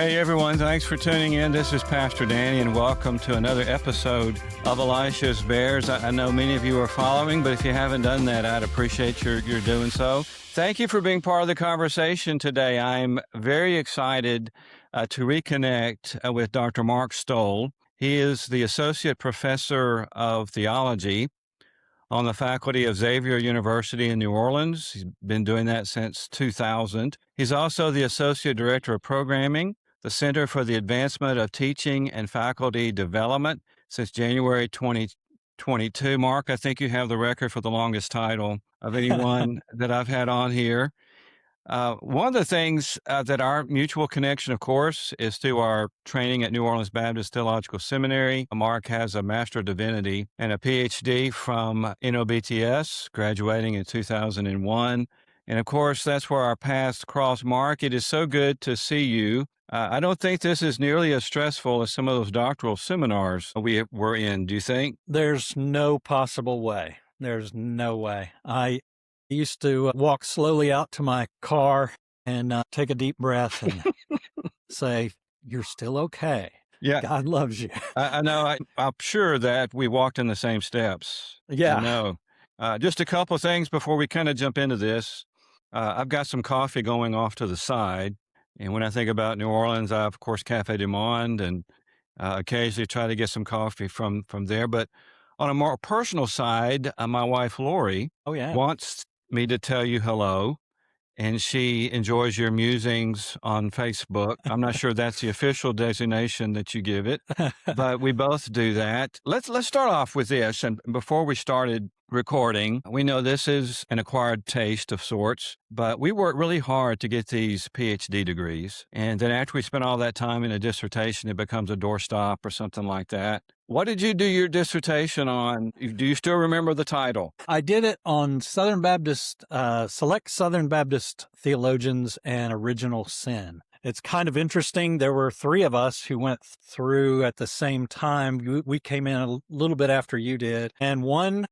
Hey everyone, thanks for tuning in. This is Pastor Danny, and welcome to another episode of Elisha's Bears. I know many of you are following, but if you haven't done that, I'd appreciate your doing so. Thank you for being part of the conversation today. I'm very excited to reconnect with Dr. Mark Stoll. He is the Associate Professor of Theology on the faculty of Xavier University in New Orleans. He's been doing that since 2000. He's also the Associate Director of Programming, the Center for the Advancement of Teaching and Faculty Development since January 2022. Mark, I think you have the record for the longest title of anyone that I've had on here. One of the things that our mutual connection, of course, is through our training at New Orleans Baptist Theological Seminary. Mark has a Master of Divinity and a PhD from NOBTS, graduating in 2001. And of course, that's where our paths cross. Mark, it is so good to see you. I don't think this is nearly as stressful as some of those doctoral seminars we were in. Do you think? There's no possible way. There's no way. I used to walk slowly out to my car and take a deep breath and say, "You're still okay. Yeah. God loves you." I know. I'm sure that we walked in the same steps. Yeah. I know. Just a couple of things before we kind of jump into this. I've got some coffee going off to the side. And when I think about New Orleans, I, of course, Cafe du Monde, and occasionally try to get some coffee from there. But on a more personal side, my wife, Lori, wants me to tell you hello. And she enjoys your musings on Facebook. I'm not sure that's the official designation that you give it, but we both do that. Let's start off with this. And before we started recording, we know this is an acquired taste of sorts, but we worked really hard to get these PhD degrees. And then after we spent all that time in a dissertation, it becomes a doorstop or something like that. What did you do your dissertation on? Do you still remember the title? I did it on Southern Baptist, Select Southern Baptist Theologians and Original Sin. It's kind of interesting. There were three of us who went through at the same time. We came in a little bit after you did, and one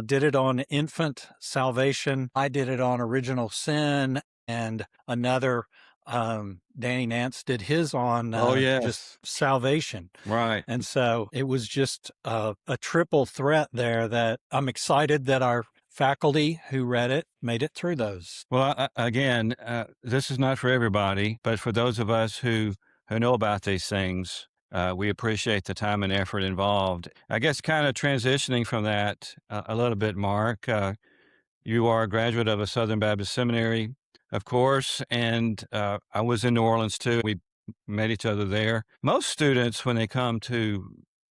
did it on infant salvation. I did it on original sin, and another, Danny Nance, did his on just salvation. Right. And so it was just a triple threat there that I'm excited that our faculty who read it made it through those. Well, again, this is not for everybody, but for those of us who know about these things, we appreciate the time and effort involved. I guess kind of transitioning from that a little bit, Mark, you are a graduate of a Southern Baptist Seminary, of course, and I was in New Orleans too. We met each other there. Most students, when they come to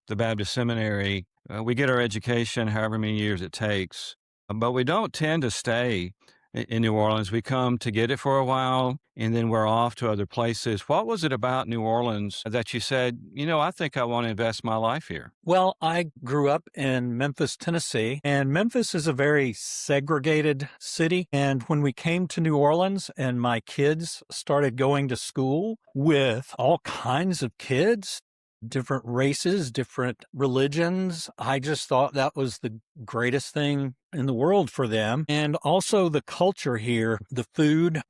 the Baptist Seminary, we get our education however many years it takes, but we don't tend to stay in New Orleans. We come to get it for a while, and then we're off to other places. What was it about New Orleans that you said, I think I want to invest my life here? Well, I grew up in Memphis, Tennessee, and Memphis is a very segregated city. And when we came to New Orleans and my kids started going to school with all kinds of kids, different races, different religions, I just thought that was the greatest thing in the world for them. And also the culture here, the food,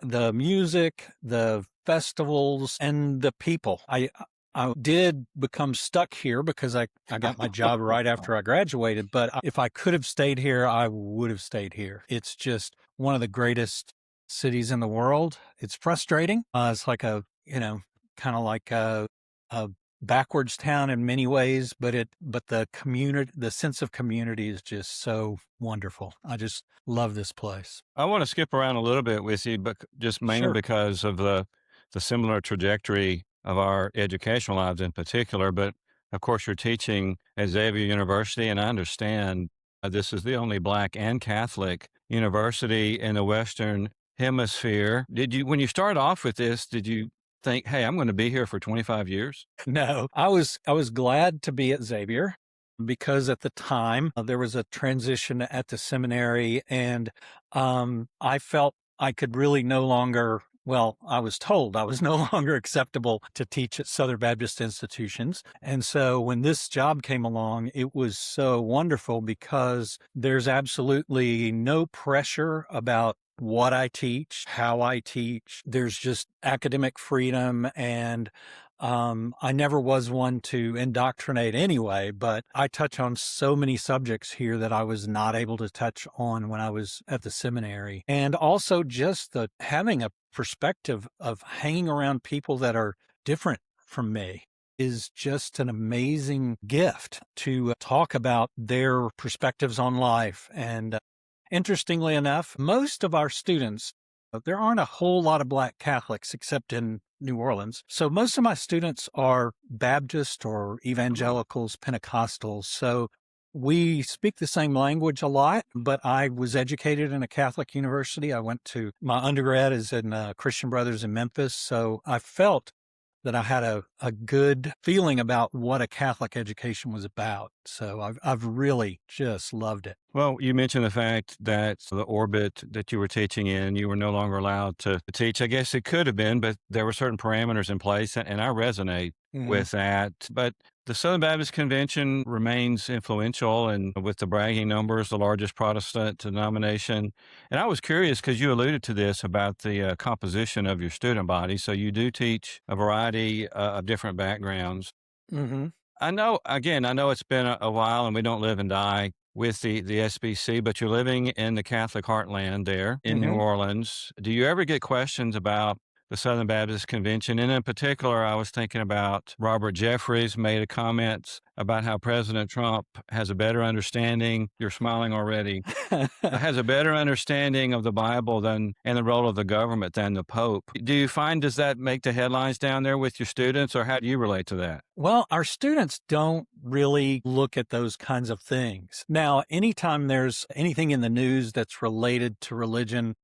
the music, the festivals, and the people. I did become stuck here because I got my job right after I graduated. But if I could have stayed here, I would have stayed here. It's just one of the greatest cities in the world. It's frustrating. It's like kind of like a backwards town in many ways, but the community, the sense of community is just so wonderful. I just love this place. I want to skip around a little bit with you, but just mainly because of the similar trajectory of our educational lives in particular. But of course, you're teaching at Xavier University, and I understand this is the only Black and Catholic university in the Western Hemisphere. When you started off with this, did you think, hey, I'm going to be here for 25 years? No, I was glad to be at Xavier because at the time there was a transition at the seminary, and I felt I could really no longer, I was told I was no longer acceptable to teach at Southern Baptist institutions. And so when this job came along, it was so wonderful because there's absolutely no pressure about what I teach, how I teach. There's just academic freedom, and I never was one to indoctrinate anyway, but I touch on so many subjects here that I was not able to touch on when I was at the seminary. And also just the having a perspective of hanging around people that are different from me is just an amazing gift to talk about their perspectives on life. And interestingly enough, most of our students, there aren't a whole lot of Black Catholics except in New Orleans. So most of my students are Baptist or evangelicals, Pentecostals. So we speak the same language a lot, but I was educated in a Catholic university. I went to my undergrad is in Christian Brothers in Memphis. So I felt that I had a good feeling about what a Catholic education was about. So I've really just loved it. Well, you mentioned the fact that the orbit that you were teaching in, you were no longer allowed to teach. I guess it could have been, but there were certain parameters in place, and I resonate with that. But the Southern Baptist Convention remains influential, and with the bragging numbers, the largest Protestant denomination. And I was curious because you alluded to this about the composition of your student body. So you do teach a variety of different backgrounds. Mm-hmm. I know, again, I know it's been a while and we don't live and die with the SBC, but you're living in the Catholic heartland there in New Mm-hmm. Orleans. Do you ever get questions about the Southern Baptist Convention? And in particular, I was thinking about Robert Jeffries made a comment about how President Trump has a better understanding. You're smiling already. Has a better understanding of the Bible and the role of the government than the Pope. Do you find, does that make the headlines down there with your students, or how do you relate to that? Well, our students don't really look at those kinds of things. Now, anytime there's anything in the news that's related to religion,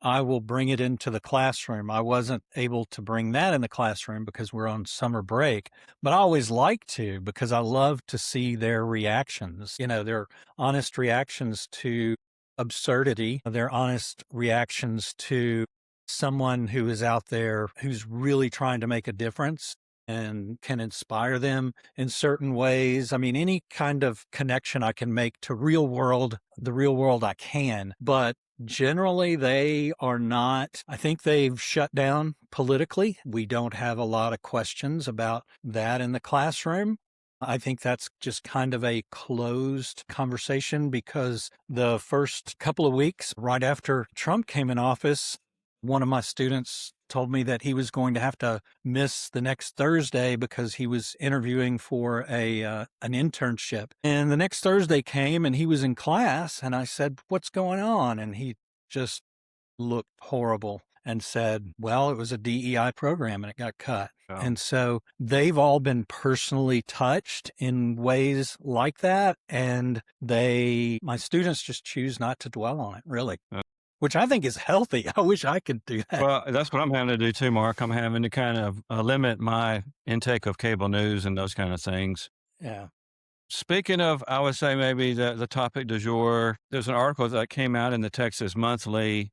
I will bring it into the classroom. I wasn't able to bring that in the classroom because we're on summer break, but I always like to because I love to see their reactions, their honest reactions to absurdity, their honest reactions to someone who is out there who's really trying to make a difference and can inspire them in certain ways. I mean, any kind of connection I can make to the real world I can, but generally, they are not. I think they've shut down politically. We don't have a lot of questions about that in the classroom. I think that's just kind of a closed conversation because the first couple of weeks right after Trump came in office, one of my students told me that he was going to have to miss the next Thursday because he was interviewing for an internship. And the next Thursday came and he was in class and I said, "What's going on?" And he just looked horrible and said, "Well, it was a DEI program and it got cut." Oh. And so they've all been personally touched in ways like that. And my students just choose not to dwell on it, really. Which I think is healthy. I wish I could do that. Well, that's what I'm having to do too, Mark. I'm having to kind of limit my intake of cable news and those kind of things. Yeah. Speaking of, I would say maybe the topic du jour, there's an article that came out in the Texas Monthly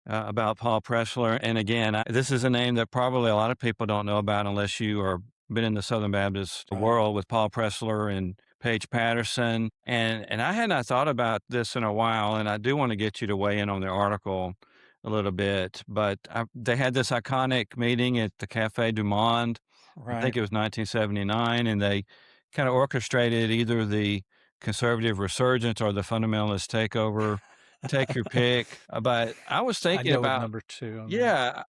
about Paul Pressler. And again, this is a name that probably a lot of people don't know about unless you are been in the Southern Baptist world with Paul Pressler and Paige Patterson. And I had not thought about this in a while, and I do want to get you to weigh in on the article a little bit. But they had this iconic meeting at the Café du Monde. Right. I think it was 1979, and they kind of orchestrated either the conservative resurgence or the fundamentalist takeover. Take your pick. But I was thinking about number two. Yeah.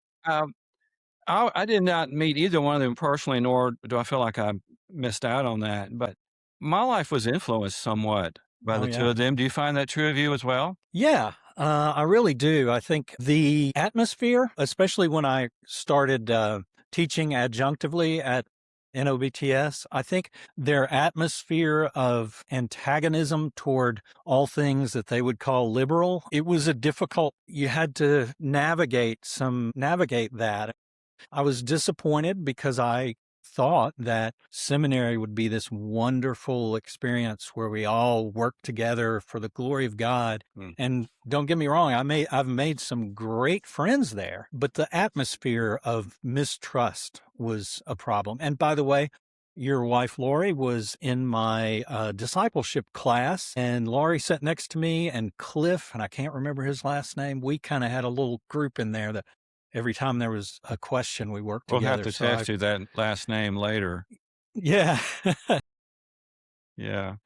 I did not meet either one of them personally, nor do I feel like I missed out on that. But my life was influenced somewhat by the two of them. Do you find that true of you as well? Yeah, I really do. I think the atmosphere, especially when I started teaching adjunctively at NOBTS, I think their atmosphere of antagonism toward all things that they would call liberal, it was you had to navigate that. I was disappointed because I thought that seminary would be this wonderful experience where we all work together for the glory of God. And don't get me wrong, I've made some great friends there, but the atmosphere of mistrust was a problem. And by the way, your wife, Lori, was in my discipleship class, and Laurie sat next to me, and Cliff, and I can't remember his last name. We kind of had a little group in there that every time there was a question, we worked We'll have together. to So test you that last name later. yeah. Yeah.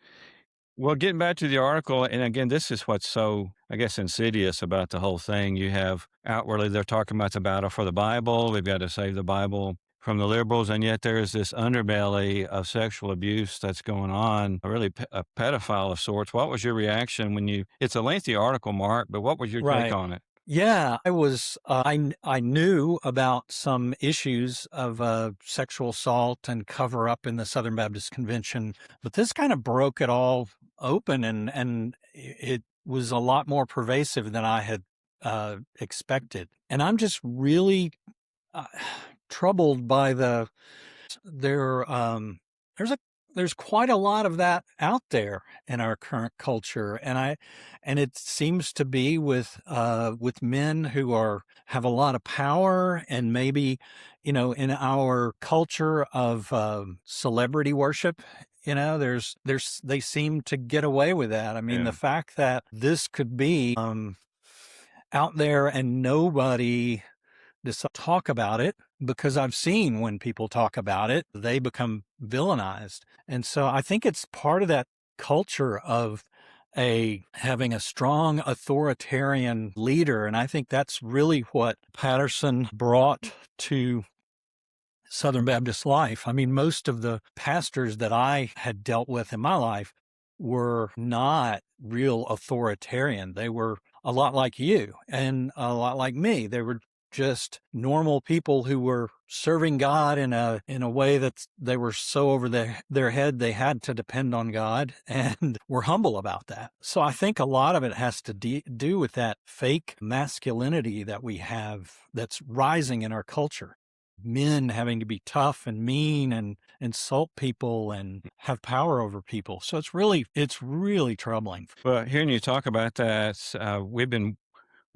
Well, getting back to the article, and again, this is what's so, I guess, insidious about the whole thing. You have outwardly, they're talking about the battle for the Bible. We've got to save the Bible from the liberals. And yet there's this underbelly of sexual abuse that's going on, really a pedophile of sorts. What was your reaction when it's a lengthy article, Mark, but what was your take Right. on it? Yeah, I knew about some issues of sexual assault and cover up in the Southern Baptist Convention, but this kind of broke it all open, and it was a lot more pervasive than I had expected. And I'm just really uh, troubled by there. There's a there's quite a lot of that out there in our current culture, and it seems to be with men who have a lot of power, and maybe, in our culture of celebrity worship, they seem to get away with that. I mean, Yeah. the fact that this could be out there and nobody talk about it, because I've seen when people talk about it, they become villainized. And so I think it's part of that culture of having a strong authoritarian leader. And I think that's really what Patterson brought to Southern Baptist life. I mean, most of the pastors that I had dealt with in my life were not real authoritarian. They were a lot like you and a lot like me. They were just normal people who were serving God in a way that they were so over their head they had to depend on God, and were humble about that. So I think a lot of it has to do with that fake masculinity that we have that's rising in our culture. Men having to be tough and mean and insult people and have power over people. So it's really troubling. Well, hearing you talk about that, we've been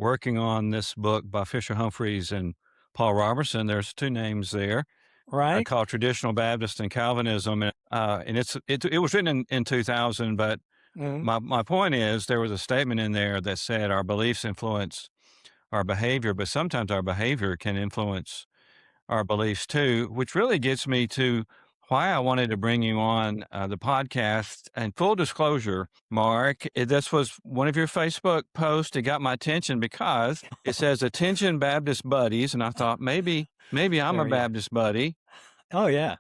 working on this book by Fisher Humphreys and Paul Robertson. There's two names there, Right? called Traditional Baptist and Calvinism. And it was written in 2000, but Mhm. my point is there was a statement in there that said our beliefs influence our behavior, but sometimes our behavior can influence our beliefs too, which really gets me to why I wanted to bring you on the podcast. And full disclosure, Mark, this was one of your Facebook posts. It got my attention because it says "Attention Baptist Buddies," and I thought maybe I'm a There you go. Baptist buddy. Oh, yeah.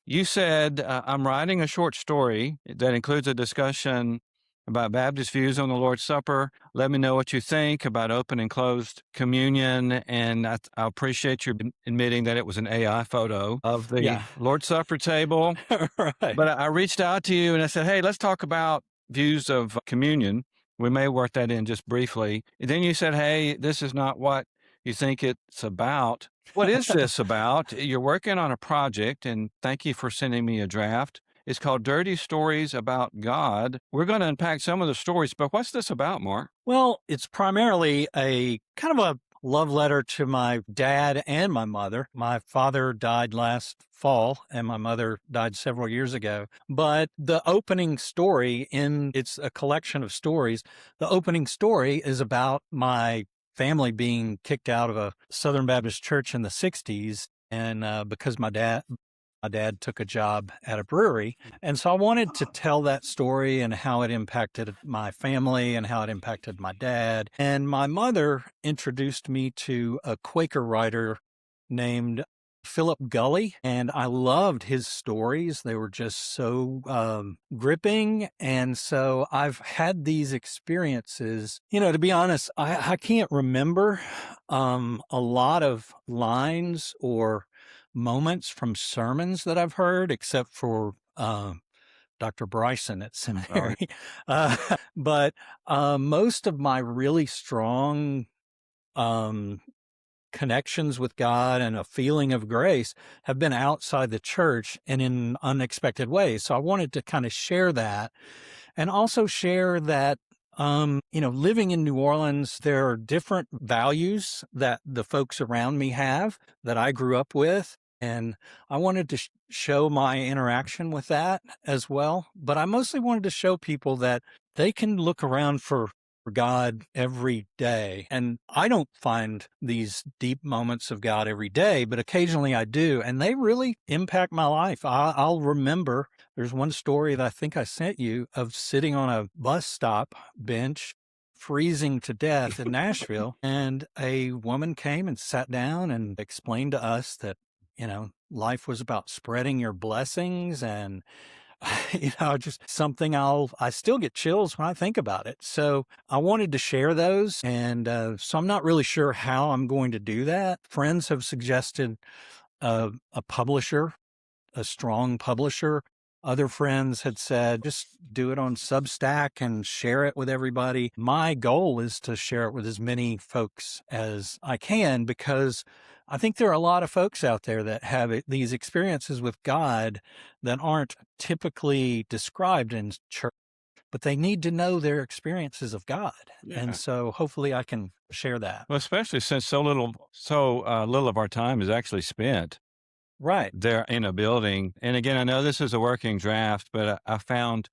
You said, I'm writing a short story that includes a discussion about Baptist views on the Lord's Supper. Let me know what you think about open and closed communion. And I appreciate you admitting that it was an AI photo of the Yeah. Lord's Supper table. Right. But I reached out to you and I said, hey, let's talk about views of communion. We may work that in just briefly. And then you said, hey, this is not what you think it's about. What is this about? You're working on a project, and thank you for sending me a draft. It's called Dirty Stories About God. We're going to unpack some of the stories, but what's this about, Mark? Well, it's primarily a kind of a love letter to my dad and my mother. My father died last fall, and my mother died several years ago. But the opening story it's a collection of stories. The opening story is about my family being kicked out of a Southern Baptist church in the 60s. And because my dad took a job at a brewery. And so I wanted to tell that story and how it impacted my family and how it impacted my dad. And my mother introduced me to a Quaker writer named Philip Gulley, and I loved his stories. They were just so gripping. And so I've had these experiences. To be honest, I can't remember a lot of lines or moments from sermons that I've heard, except for Dr. Bryson at seminary. But most of my really strong connections with God and a feeling of grace have been outside the church and in unexpected ways. So I wanted to kind of share that, and also share that living in New Orleans, there are different values that the folks around me have that I grew up with. And I wanted to show my interaction with that as well. But I mostly wanted to show people that they can look around for God every day. And I don't find these deep moments of God every day, but occasionally I do. And they really impact my life. I'll remember there's one story that I think I sent you of sitting on a bus stop bench, freezing to death in Nashville. And a woman came and sat down and explained to us that, life was about spreading your blessings and just something I still get chills when I think about it. So I wanted to share those. And so I'm not really sure how I'm going to do that. Friends have suggested a publisher, a strong publisher. Other friends had said, just do it on Substack and share it with everybody. My goal is to share it with as many folks as I can, because I think there are a lot of folks out there that have these experiences with God that aren't typically described in church, but they need to know their experiences of God. Yeah. And so hopefully I can share that. Well, especially since so little of our time is actually spent Right. there in a building. And again, I know this is a working draft, but I found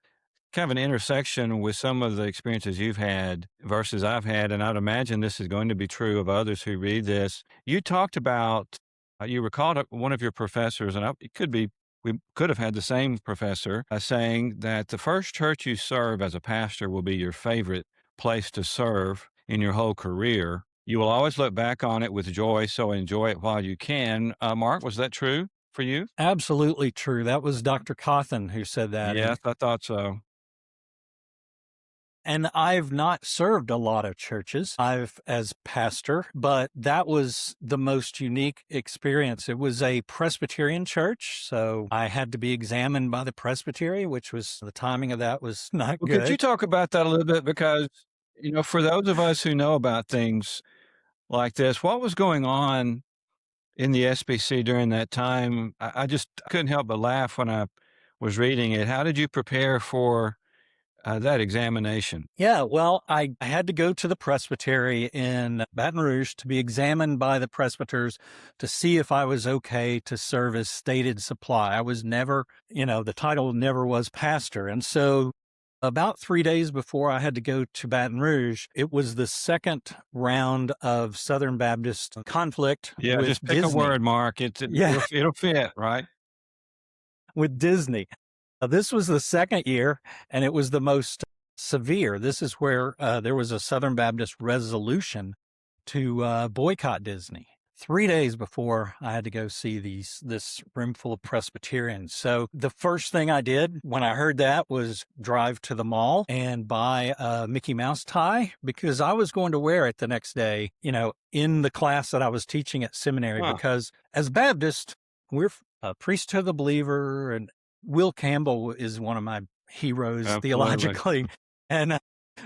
kind of an intersection with some of the experiences you've had versus I've had. And I'd imagine this is going to be true of others who read this. You talked about, you recalled one of your professors, and it could be, we could have had the same professor saying that the first church you serve as a pastor will be your favorite place to serve in your whole career. You will always look back on it with joy, so enjoy it while you can. Mark, was that true for you? Absolutely true. That was Dr. Cawthon who said that. Yes, I thought so. And I've not served a lot of churches as pastor, but that was the most unique experience. It was a Presbyterian church, so I had to be examined by the presbytery, which was, the timing of that was not Well, good. could you talk about that a little bit? Because, for those of us who know about things like this, what was going on in the SBC during that time? I just couldn't help but laugh when I was reading it. How did you prepare for that examination? Yeah, well, I had to go to the presbytery in Baton Rouge to be examined by the presbyters to see if I was okay to serve as stated supply. I was never, the title never was pastor. And so about 3 days before I had to go to Baton Rouge, it was the second round of Southern Baptist conflict. Yeah, with just pick Disney. a word, Mark. It'll fit, right? With Disney. This was the second year, and it was the most severe. This is where there was a Southern Baptist resolution to boycott Disney. 3 days before I had to go see this room full of Presbyterians. So the first thing I did when I heard that was drive to the mall and buy a Mickey Mouse tie, because I was going to wear it the next day, in the class that I was teaching at seminary. Huh. Because as Baptists, we're a priesthood of the believer, and Will Campbell is one of my heroes theologically. And I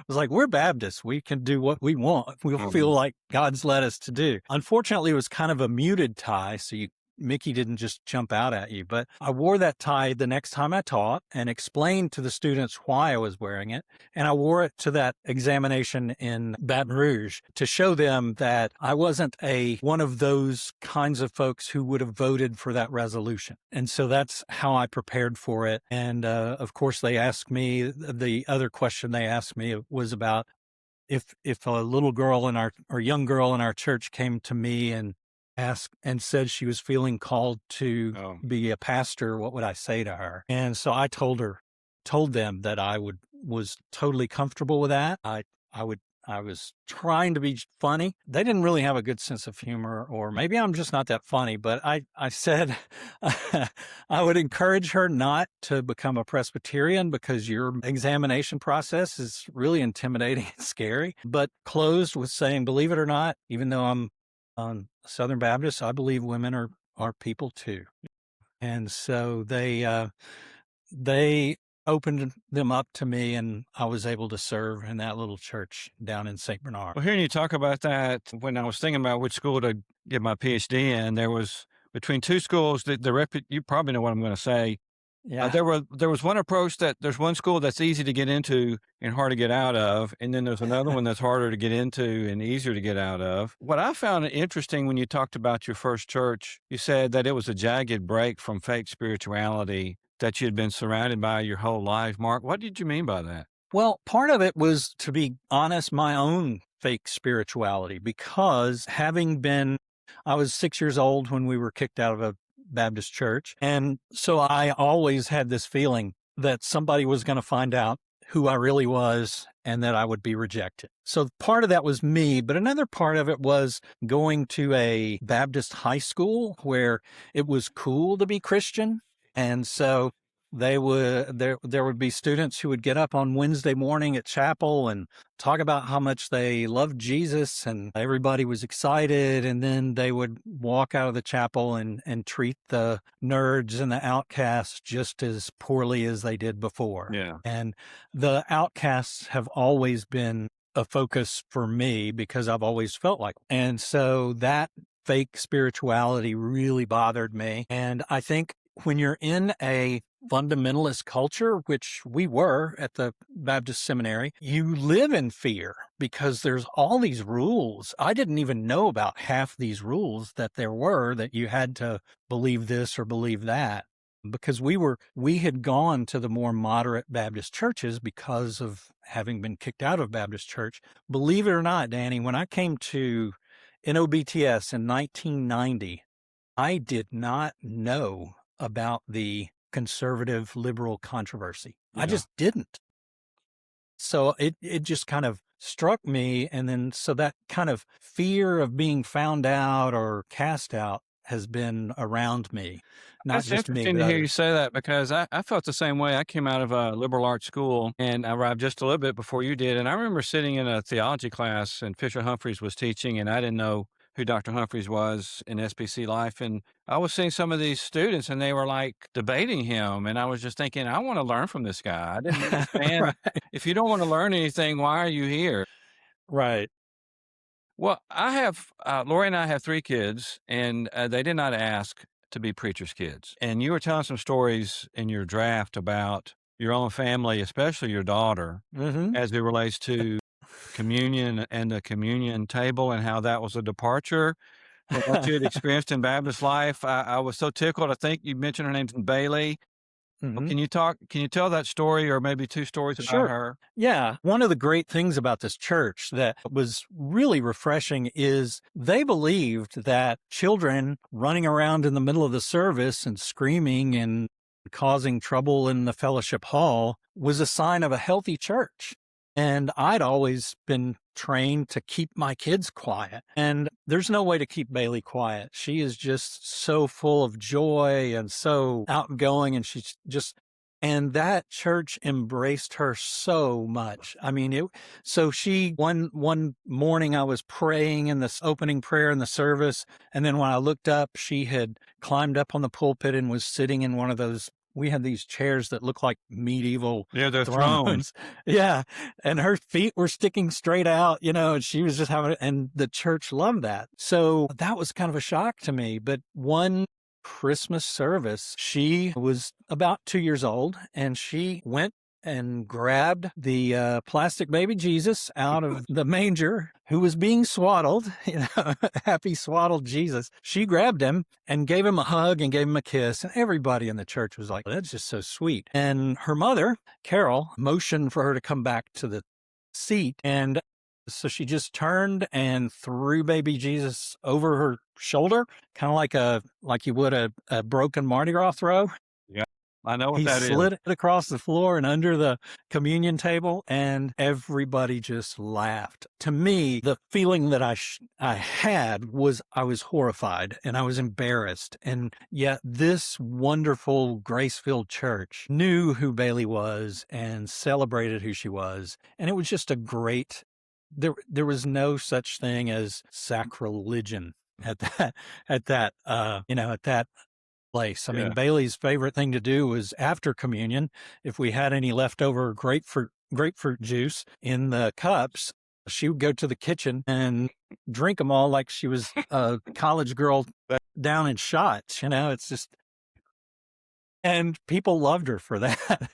was like, we're Baptists. We can do what we want. We'll feel like God's led us to do. Unfortunately, it was kind of a muted tie, so Mickey didn't just jump out at you. But I wore that tie the next time I taught and explained to the students why I was wearing it. And I wore it to that examination in Baton Rouge to show them that I wasn't one of those kinds of folks who would have voted for that resolution. And so that's how I prepared for it. And of course, they asked me, the other question they asked me was about if a little girl or young girl in our church came to me and asked and said she was feeling called to be a pastor, what would I say to her? And so I told them that I was totally comfortable with that. I was trying to be funny. They didn't really have a good sense of humor, or maybe I'm just not that funny, but I said I would encourage her not to become a Presbyterian because your examination process is really intimidating and scary, but closed with saying, believe it or not, even though I'm Southern Baptist, I believe women are people too. And so they opened them up to me, and I was able to serve in that little church down in St. Bernard. Well, hearing you talk about that, when I was thinking about which school to get my PhD in, there was between two schools that you probably know what I'm going to say. Yeah. There was one approach that there's one school that's easy to get into and hard to get out of, and then there's another one that's harder to get into and easier to get out of. What I found interesting when you talked about your first church, you said that it was a jagged break from fake spirituality that you'd been surrounded by your whole life. Mark, what did you mean by that? Well, part of it was, to be honest, my own fake spirituality, because I was 6 years old when we were kicked out of a Baptist church. And so I always had this feeling that somebody was going to find out who I really was and that I would be rejected. So part of that was me, but another part of it was going to a Baptist high school where it was cool to be Christian. And so there would be students who would get up on Wednesday morning at chapel and talk about how much they loved Jesus, and everybody was excited. And then they would walk out of the chapel and treat the nerds and the outcasts just as poorly as they did before. Yeah. And the outcasts have always been a focus for me because I've always felt like, and so that fake spirituality really bothered me. And I think when you're in a fundamentalist culture, which we were at the Baptist seminary, you live in fear because there's all these rules. I didn't even know about half these rules that there were, that you had to believe this or believe that, because we had gone to the more moderate Baptist churches because of having been kicked out of Baptist church. Believe it or not, Danny, when I came to NOBTS in 1990, I did not know about the conservative liberal controversy. Yeah. I just didn't. So it just kind of struck me. And then so that kind of fear of being found out or cast out has been around me. Not That's just me, interesting but to hear you others. say that, because I felt the same way. I came out of a liberal arts school and I arrived just a little bit before you did. And I remember sitting in a theology class and Fisher Humphreys was teaching, and I didn't know who Dr. Humphreys was in SBC life. And I was seeing some of these students and they were like debating him. And I was just thinking, I want to learn from this guy. I didn't understand. Right. If you don't want to learn anything, why are you here? Right. Well, Lori and I have 3 kids, and they did not ask to be preachers' kids. And you were telling some stories in your draft about your own family, especially your daughter, Mm-hmm. as it relates to communion and the communion table, and how that was a departure from what you had experienced in Baptist life. I was so tickled. I think you mentioned her name's Bailey. Well, Mm-hmm. can you tell that story, or maybe 2 stories about Sure. her? Yeah. One of the great things about this church that was really refreshing is they believed that children running around in the middle of the service and screaming and causing trouble in the fellowship hall was a sign of a healthy church. And I'd always been trained to keep my kids quiet. And there's no way to keep Bailey quiet. She is just so full of joy and so outgoing, and and that church embraced her so much. I mean, one morning I was praying in this opening prayer in the service, and then when I looked up, she had climbed up on the pulpit and was sitting in one of those. We had these chairs that look like medieval Yeah, they're thrones. Yeah. And her feet were sticking straight out, and she was just and the church loved that. So that was kind of a shock to me. But one Christmas service, she was about 2 years old, and she went and grabbed the plastic baby Jesus out of the manger, who was being swaddled, happy swaddled Jesus. She grabbed him and gave him a hug and gave him a kiss. And everybody in the church was like, that's just so sweet. And her mother, Carol, motioned for her to come back to the seat. And so she just turned and threw baby Jesus over her shoulder, kind of like you would a broken Mardi Gras throw. Yeah, I know what He that is. slid it across the floor and under the communion table, and everybody just laughed. To me, the feeling that I had was I was horrified and I was embarrassed. And yet this wonderful, grace-filled church knew who Bailey was and celebrated who she was. And it was just a great, there was no such thing as sacrilegion at that place. I mean, Yeah. Bailey's favorite thing to do was after communion, if we had any leftover grapefruit juice in the cups, she would go to the kitchen and drink them all like she was a college girl down in shots. It's just and people loved her for that.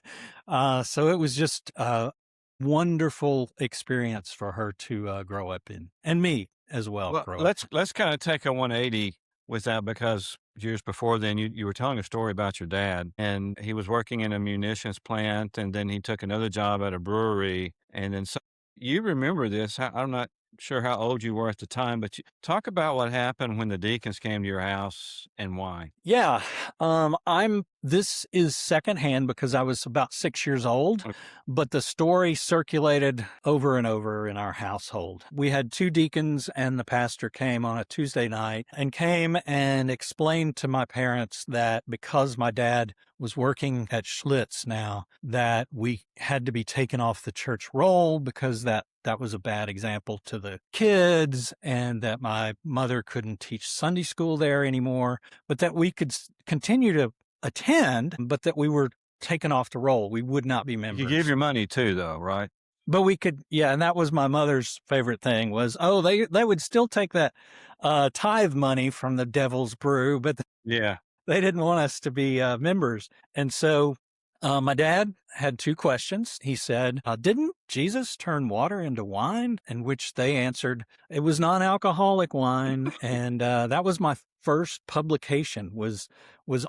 So it was just a wonderful experience for her to grow up in, and me as well Well, grow up let's kind of take a 180 with that because years before then you were telling a story about your dad and he was working in a munitions plant and then he took another job at a brewery and then you remember this. I'm not sure how old you were at the time, but talk about what happened when the deacons came to your house and why. Yeah, this is secondhand because I was about 6 years old, Okay. but the story circulated over and over in our household. We had two deacons, and the pastor came on a Tuesday night and came and explained to my parents that because my dad was working at Schlitz now, that we had to be taken off the church roll because that was a bad example to the kids, and that my mother couldn't teach Sunday school there anymore, but that we could continue to attend, but that we were taken off the roll. We would not be You could give members. your money too, though, right? But we could, yeah, and that was my mother's favorite thing was, oh, they would still take that tithe money from the Devil's Brew, but Yeah. they didn't want us to be members. And so my dad had two questions. He said, didn't Jesus turn water into wine? In which they answered, it was non-alcoholic wine. And that was my first publication was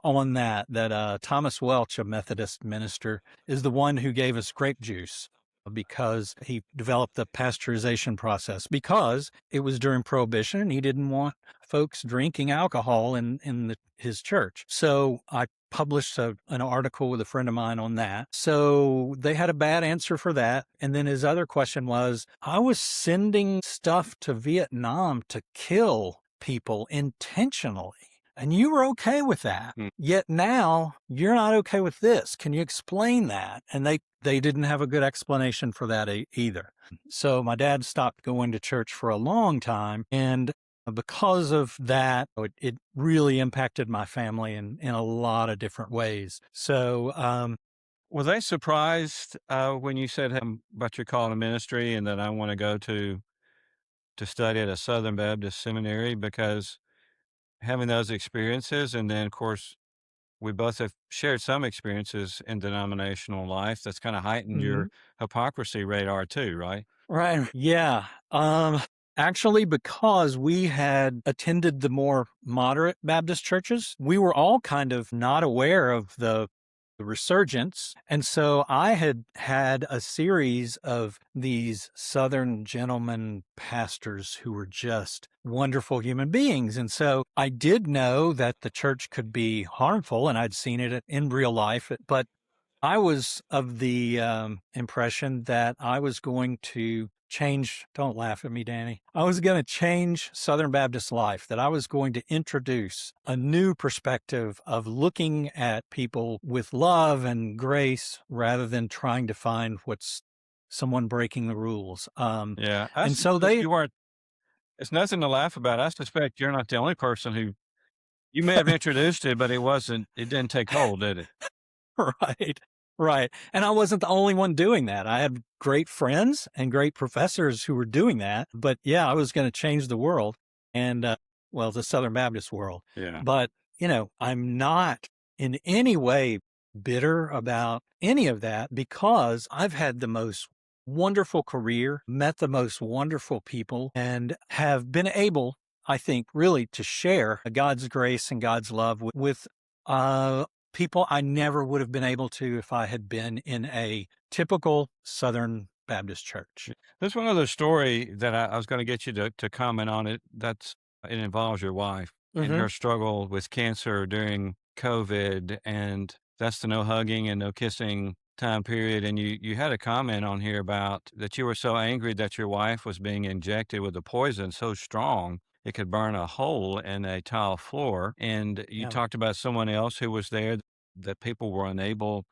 on that Thomas Welch, a Methodist minister, is the one who gave us grape juice because he developed the pasteurization process because it was during Prohibition and he didn't want folks drinking alcohol in his church. So I published an article with a friend of mine on that. So they had a bad answer for that. And then his other question was, I was sending stuff to Vietnam to kill people intentionally. And you were okay with that. Yet now you're not okay with this. Can you explain that? And they didn't have a good explanation for that either. So my dad stopped going to church for a long time. And because of that, it really impacted my family in a lot of different ways. So, were they surprised when you said about your call to ministry and that I want to go to study at a Southern Baptist seminary? Because having those experiences, and then of course we both have shared some experiences in denominational life that's kind of heightened your hypocrisy radar too, right? right. Yeah. Actually, because we had attended the more moderate Baptist churches, we were all kind of not aware of the resurgence. And so I had had a series of these Southern gentlemen pastors who were just wonderful human beings. And so I did know that the church could be harmful, and I'd seen it in real life, but I was of the impression that I was going to change. Don't laugh at me, Danny. I was going to change Southern Baptist life, that I was going to introduce a new perspective of looking at people with love and grace rather than trying to find what's someone breaking the rules. Yeah. And so they, You weren't, it's nothing to laugh about. I suspect you're not the only person who you may have introduced it, but it didn't take hold, did it? right. Right. And I wasn't the only one doing that. I had great friends and great professors who were doing that. But yeah, I was going to change the world and, the Southern Baptist world. Yeah. But, I'm not in any way bitter about any of that because I've had the most wonderful career, met the most wonderful people, and have been able, I think, really to share God's grace and God's love with people I never would have been able to if I had been in a typical Southern Baptist church. There's one other story that I was going to get you to comment on it. It involves your wife and her struggle with cancer during COVID. And that's the no hugging and no kissing time period. And you had a comment on here about that you were so angry that your wife was being injected with a poison so strong it could burn a hole in a tile floor. And you talked about someone else who was there that people were unable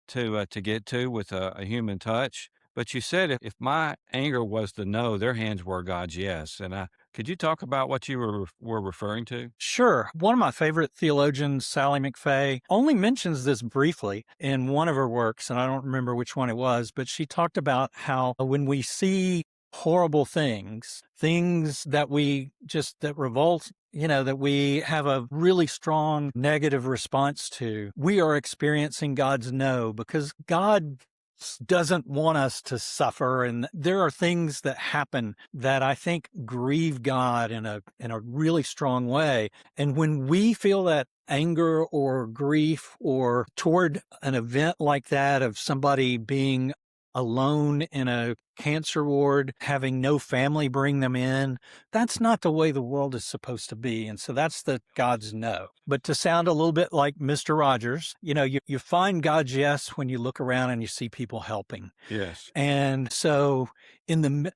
to get to with a human touch. But you said if my anger was the no, their hands were God's yes. And could you talk about what you were referring to? Sure. One of my favorite theologians, Sally McFay, only mentions this briefly in one of her works, and I don't remember which one it was, but she talked about how when we see horrible things, things that that revolt, that we have a really strong negative response to, we are experiencing God's no, because God doesn't want us to suffer. And there are things that happen that I think grieve God in a really strong way. And when we feel that anger or grief or toward an event like that of somebody being alone in a cancer ward, having no family bring them in, that's not the way the world is supposed to be. And so that's the God's no. But to sound a little bit like Mr. Rogers, you find God's yes when you look around and you see people helping. Yes. And so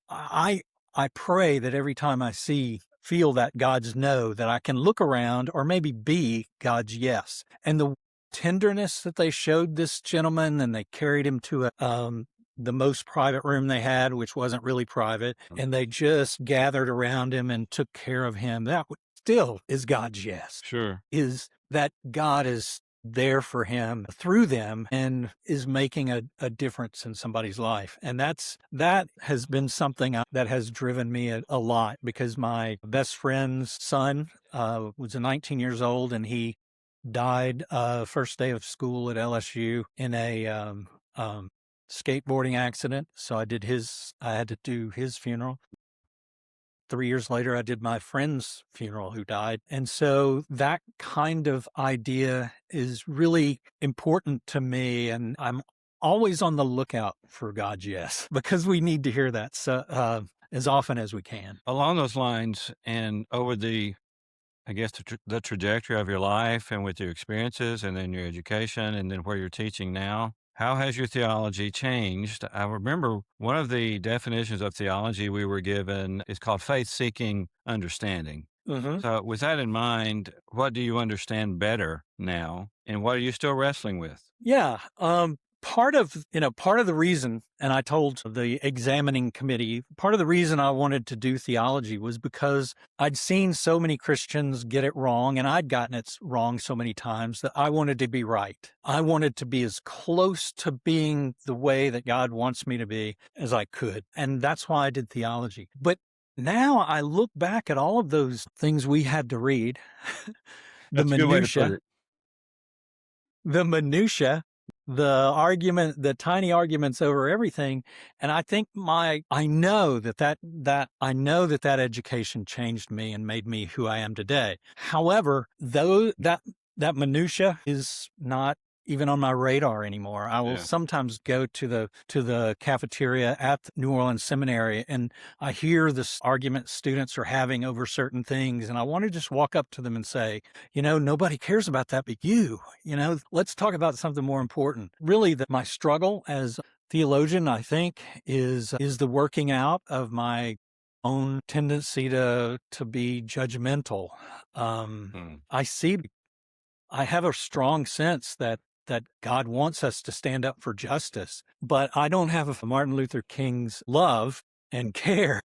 I pray that every time I feel that God's no, that I can look around or maybe be God's yes. And the tenderness that they showed this gentleman, and they carried him to the most private room they had, which wasn't really private, and they just gathered around him and took care of him. That still is God's yes. Sure. Is that God is there for him through them and is making a difference in somebody's life. And that has been something that has driven me a lot, because my best friend's son was 19 years old, and he died first day of school at LSU in a skateboarding accident. So I had to do his funeral. 3 years later, I did my friend's funeral who died. And so that kind of idea is really important to me. And I'm always on the lookout for God's yes, because we need to hear that as often as we can. Along those lines, and over the trajectory of your life and with your experiences and then your education and then where you're teaching now, how has your theology changed? I remember one of the definitions of theology we were given is called faith-seeking understanding. Mm-hmm. So with that in mind, what do you understand better now, and what are you still wrestling with? Yeah. Part of the reason, and I told the examining committee, part of the reason I wanted to do theology was because I'd seen so many Christians get it wrong, and I'd gotten it wrong so many times that I wanted to be right. I wanted to be as close to being the way that God wants me to be as I could. And that's why I did theology. But now I look back at all of those things we had to read, the minutia, the tiny arguments over everything. And I think I know that education changed me and made me who I am today. However, though that minutia is not even on my radar anymore. I will sometimes go to the cafeteria at the New Orleans Seminary, and I hear this argument students are having over certain things, and I want to just walk up to them and say, nobody cares about that but you. Let's talk about something more important. Really, my struggle as a theologian, I think, is the working out of my own tendency to be judgmental. I have a strong sense that God wants us to stand up for justice, but I don't have Martin Luther King's love and care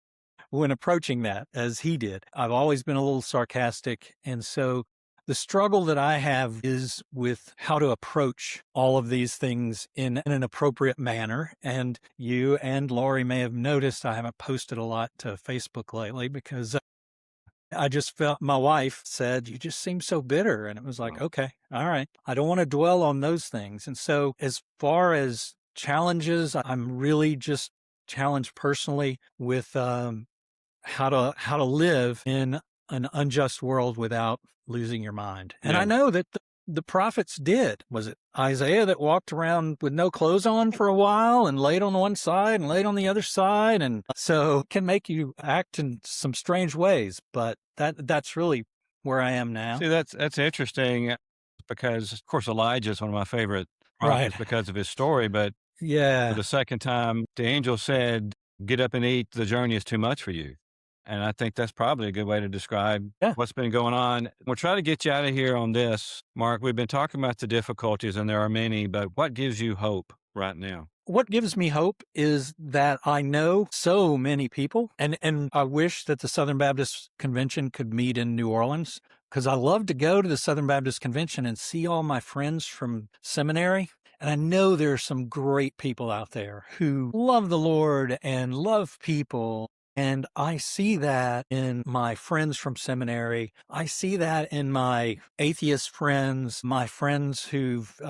when approaching that as he did. I've always been a little sarcastic, and so the struggle that I have is with how to approach all of these things in an appropriate manner. And you and Lori may have noticed I haven't posted a lot to Facebook lately because I just felt, my wife said, you just seem so bitter. And it was like, okay, all right. I don't want to dwell on those things. And so as far as challenges, I'm really just challenged personally with how to live in an unjust world without losing your mind. And I know that the prophets did. Was it Isaiah that walked around with no clothes on for a while and laid on one side and laid on the other side? And so it can make you act in some strange ways, but that's really where I am now. See, that's interesting because, of course, Elijah is one of my favorite prophets because of his story. But for the second time, the angel said, get up and eat. The journey is too much for you. And I think that's probably a good way to describe what's been going on. We'll try to get you out of here on this, Mark. We've been talking about the difficulties, and there are many, but what gives you hope right now? What gives me hope is that I know so many people, and I wish that the Southern Baptist Convention could meet in New Orleans, because I love to go to the Southern Baptist Convention and see all my friends from seminary And I know there are some great people out there who love the Lord and love people. And I see that in my friends from seminary. I see that in my atheist friends, my friends who've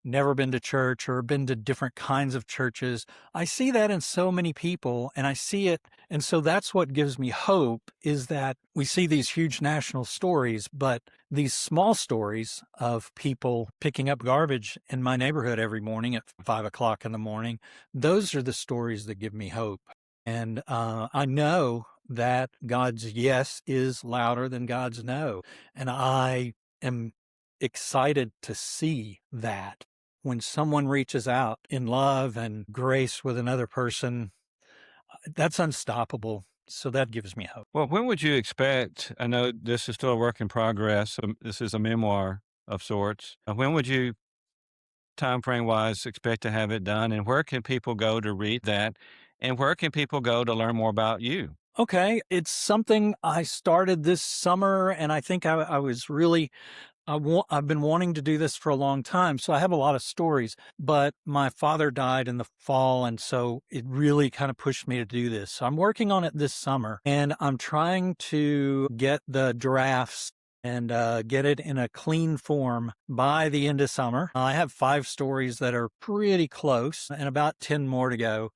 never been to church or been to different kinds of churches. I see that in so many people, and I see it. And so that's what gives me hope, is that we see these huge national stories, but these small stories of people picking up garbage in my neighborhood every morning at 5 o'clock in the morning, those are the stories that give me hope. And I know that God's yes is louder than God's no. And I am excited to see that when someone reaches out in love and grace with another person, that's unstoppable. So that gives me hope. Well, when would you expect? I know this is still a work in progress. This is a memoir of sorts. When would you, time frame wise, expect to have it done? And where can people go to read that? And where can people go to learn more about you? Okay, it's something I started this summer, and I think I was really I've been wanting to do this for a long time, so I have a lot of stories, but my father died in the fall, and so it really kind of pushed me to do this. So I'm working on it this summer, and I'm trying to get the drafts and get it in a clean form by the end of summer. I have 5 stories that are pretty close and about 10 more to go.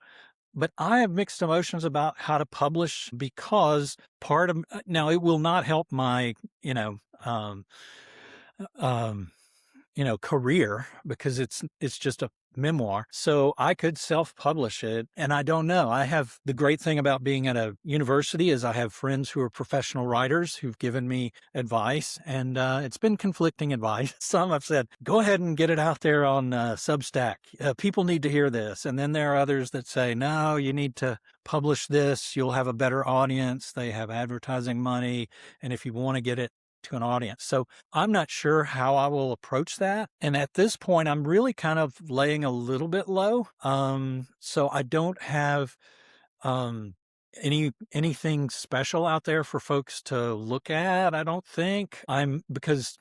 But I have mixed emotions about how to publish, because part of now it will not help my, career, because it's just a memoir. So I could self-publish it, and I don't know. I have the great thing about being at a university is I have friends who are professional writers who've given me advice, and it's been conflicting advice. Some have said, go ahead and get it out there on Substack. People need to hear this. And then there are others that say, no, you need to publish this. You'll have a better audience. They have advertising money. And if you want to get it to an audience. So I'm not sure how I will approach that. And at this point, I'm really kind of laying a little bit low. So I don't have anything special out there for folks to look at. I don't think because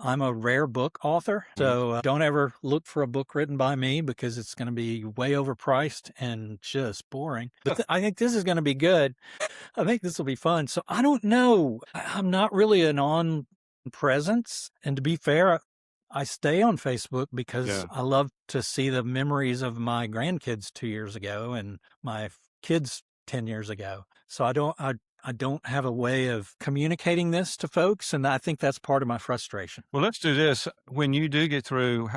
I'm a rare book author. So don't ever look for a book written by me, because it's going to be way overpriced and just boring. But I think this is going to be good. I think this will be fun. So I don't know. I'm not really an on presence. And to be fair, I stay on Facebook because I love to see the memories of my grandkids 2 years ago and my kids 10 years ago. So I don't have a way of communicating this to folks, and I think that's part of my frustration. Well, let's do this. When you do get through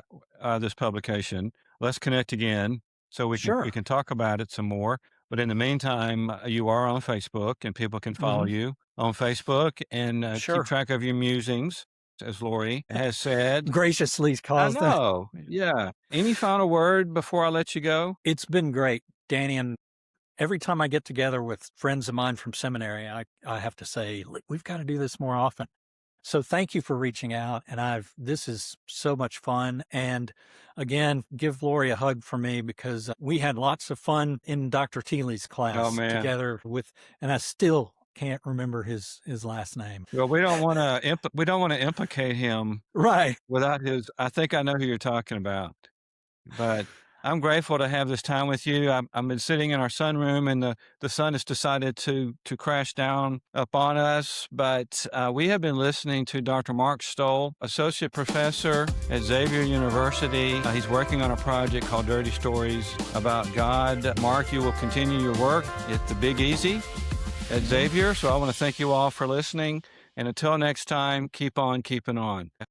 this publication, let's connect again so we can talk about it some more. But in the meantime, you are on Facebook, and people can follow you on Facebook and keep track of your musings, as Lori has said. Graciously calls I know. Yeah. Any final word before I let you go? It's been great, Danny, and every time I get together with friends of mine from seminary, I have to say, we've got to do this more often. So thank you for reaching out. And this is so much fun. And again, give Lori a hug for me, because we had lots of fun in Dr. Teeley's class together and I still can't remember his last name. Well, we don't want to implicate him. Right. Without I think I know who you're talking about, but I'm grateful to have this time with you. I've been sitting in our sunroom, and the sun has decided to crash down upon us. But we have been listening to Dr. Mark Stoll, Associate Professor at Xavier University. He's working on a project called Dirty Stories about God. Mark, you will continue your work at the Big Easy at Xavier. So I want to thank you all for listening. And until next time, keep on keeping on.